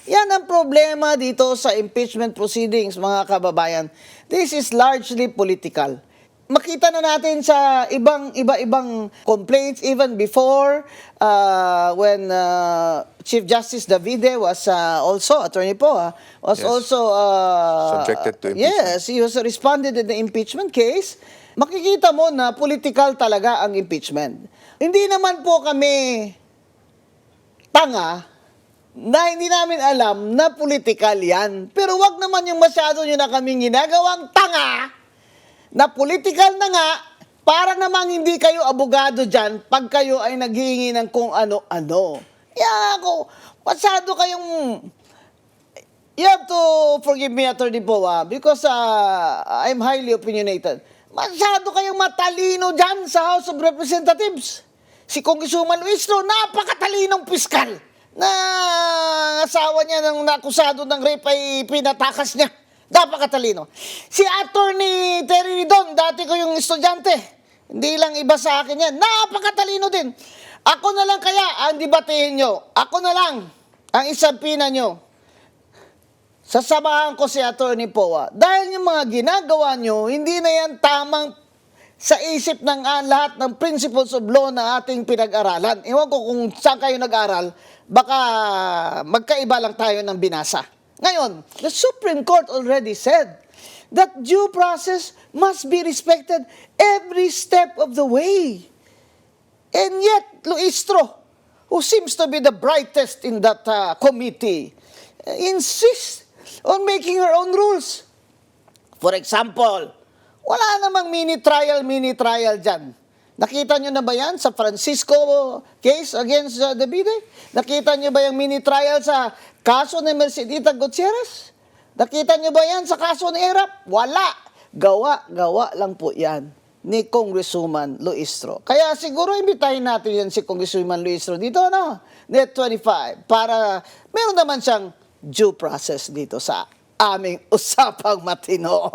Yan ang problema dito sa impeachment proceedings, mga kababayan. This is largely political. Makita na natin sa iba-ibang complaints even before when Chief Justice Davide was also, Attorney Poe, was Yes. also Subjected to impeachment. yes, he was responded in the impeachment case. Makikita mo na political talaga ang impeachment. Hindi naman po kami tanga na hindi namin alam na political yan. Pero wag naman yung masyado nyo na kaming ginagawang tanga na political na nga, para namang hindi kayo abogado dyan pag kayo ay naghihingi ng kung ano-ano. Kaya ako, masyado kayong... You have to forgive me, Attorney Poe, because I'm highly opinionated. Masyado kayong matalino dyan sa House of Representatives. Si Congresswoman Luistro, napakatalinong piskal na asawa niya ng nakusado ng rape ay pinatakas niya. Napakatalino. Si Attorney Terry Ridon, dati ko yung estudyante. Hindi lang iba sa akin yan. Napakatalino din. Ako na lang kaya ang debatehin nyo. Ako na lang ang isampina nyo. Sasamahan ko si Attorney Poe. Dahil yung mga ginagawa nyo, hindi na yan tamang sa isip ng lahat ng principles of law na ating pinag-aralan. Ewan ko kung saan kayo nag-aral, baka magkaiba lang tayo ng binasa. Ngayon, the Supreme Court already said that due process must be respected every step of the way. And yet, Luistro, who seems to be the brightest in that committee, insists on making her own rules. For example, wala namang mini-trial dyan. Nakita nyo na ba yan sa Francisco case against Davide? Nakita nyo ba yung mini-trial sa kaso ni Mercedita Gutierrez? Nakita nyo ba yan sa kaso ni Erap? Wala. Gawa lang po yan ni Congresswoman Luistro. Kaya siguro imbitahin natin yan si Congresswoman Luistro dito, Net 25, para meron naman siyang due process dito sa aming usapang matino.